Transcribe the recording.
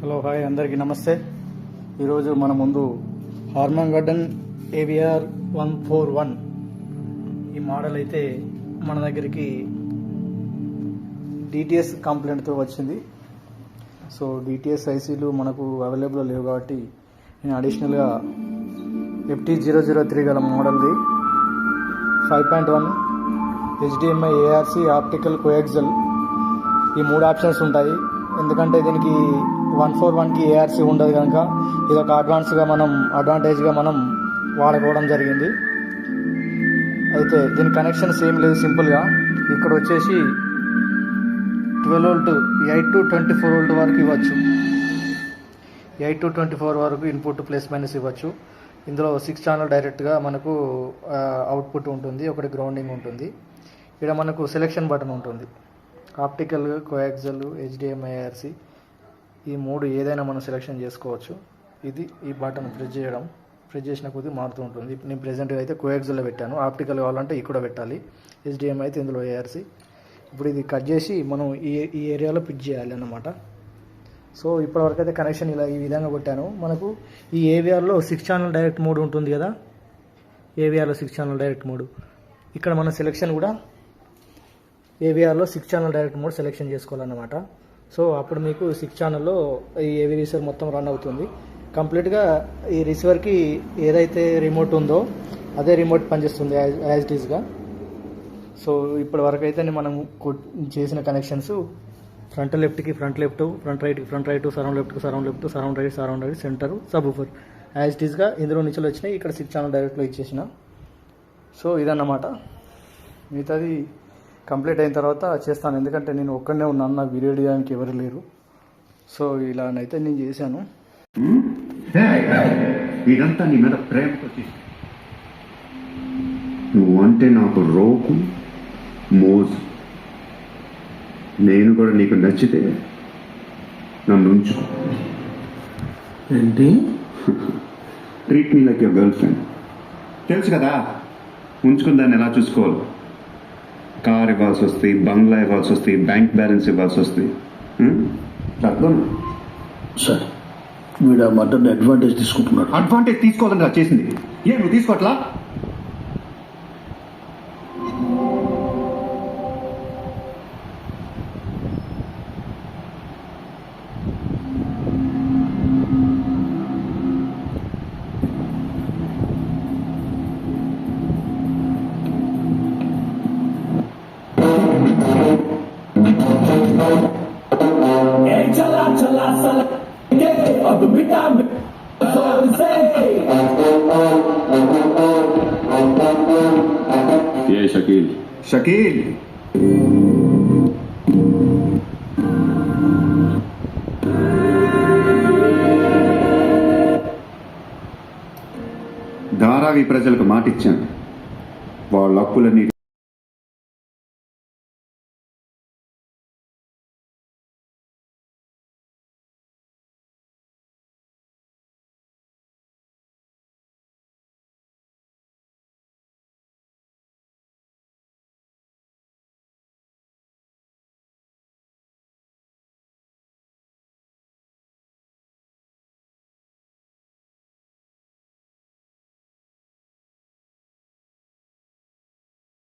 Hello hi అందరికీ నమస్తే. ఈరోజు మన ముందు హార్మంగడ్డన్ AVR 141 ఈ మోడల్ అయితే మన దగ్గరికి DTS కంప్లైంట్తో వచ్చింది. సో DTS ఐసీలు మనకు అవైలబుల్ లేవు కాబట్టి నేను అడిషనల్గా FT003 గల మోడల్ది 5.1 HDMI ARC ఆప్టికల్ కోయాక్సిల్ ఈ 3 ఆప్షన్స్ ఉంటాయి. ఎందుకంటే దీనికి 141కి ARC ఉండదు కనుక ఇది ఒక అడ్వాంటేజ్గా మనం వాడుకోవడం జరిగింది. అయితే దీని కనెక్షన్స్ ఏం లేదు, సింపుల్గా ఇక్కడ వచ్చేసి 12 వోల్ట్ 8 to 24 వోల్ట్ వరకు ఇవ్వచ్చు. 8 to 24 వరకు ఇన్పుట్ ప్లస్ మైనస్ ఇవ్వచ్చు. ఇందులో 6 ఛానల్ డైరెక్ట్గా మనకు అవుట్పుట్ ఉంటుంది, ఒకటి గ్రౌండింగ్ ఉంటుంది. ఇక్కడ మనకు సెలెక్షన్ బటన్ ఉంటుంది. ఆప్టికల్, కోయాక్సిల్, HDMI ARC ఈ 3 ఏదైనా మనం సెలెక్షన్ చేసుకోవచ్చు. ఈ బటన్ ప్రెస్ చేసిన కొద్దీ మారుతూ ఉంటుంది. నేను ప్రెజెంట్గా అయితే కోయాక్సిల్లో పెట్టాను. ఆప్టికల్ కావాలంటే ఇక్కడ పెట్టాలి. HDMI అయితే ఇందులో ARC. ఇప్పుడు ఇది కట్ చేసి మనం ఈ ఏరియాలో పిక్ చేయాలి అన్నమాట. సో ఇప్పటివరకు అయితే కనెక్షన్ ఈ విధంగా కొట్టాను. మనకు ఈ AVRలో 6 ఛానల్ డైరెక్ట్ మోడ్ ఉంటుంది కదా, AVRలో 6 ఛానల్ డైరెక్ట్ మోడ్. ఇక్కడ మన సెలెక్షన్ కూడా AVRలో 6 ఛానల్ డైరెక్ట్ మోడ్ సెలెక్షన్ చేసుకోవాలన్నమాట. సో అప్పుడు మీకు 6 ఛానల్లో ఈ AV రిసీవర్ మొత్తం రన్ అవుతుంది. కంప్లీట్గా ఈ రిసీవర్కి ఏదైతే రిమోట్ ఉందో అదే రిమోట్ పనిచేస్తుంది యాజ్ ఇట్ ఈస్గా. సో ఇప్పటి వరకు అయితే మనం చేసిన కనెక్షన్స్ ఫ్రంట్ లెఫ్ట్కి ఫ్రంట్ లెఫ్ట్, ఫ్రంట్ రైట్కి ఫ్రంట్ రైట్, సరౌండ్ లెఫ్ట్కి surround left, surround right, center, subwoofer as it ఈస్గా ఇందులో నుంచి వచ్చినాయి. ఇక్కడ 6 ఛానల్ డైరెక్ట్లో ఇచ్చేసిన. సో ఇదన్నమాట. మిగతాది కంప్లీట్ అయిన తర్వాత చేస్తాను, ఎందుకంటే నేను ఒక్కడనే ఉన్నాను, నాకు వీడియో తీయడానికి ఎవరు లేరు. సో ఇలానైతే నేను చేశాను. ఇదంతా నీ మీద ప్రేమతో చేసి, నువ్వు అంటే నాకు రోకు మోజు. నేను కూడా నీకు నచ్చితే నన్ను ఉంచుకో. ఏంటి? Treat me like your girl friend. తెలుసు కదా ఉంచుకుని దాన్ని ఎలా చూసుకోవాలి. కార్ ఇవ్వాల్సి వస్తాయి, బంగ్లా ఇవ్వాల్సి వస్తాయి, బ్యాంక్ బ్యాలెన్స్ ఇవ్వాల్సి వస్తాయి. అర్థం సార్, వీడు ఆ మటన్ అడ్వాంటేజ్ తీసుకుంటున్నాడు. అడ్వాంటేజ్ తీసుకోవాలని చేసింది నువ్వు తీసుకోవట్లా? షకీల్ ధారావి ప్రజలకు మాటిచ్చాను, వాళ్ళ అప్పులన్నీ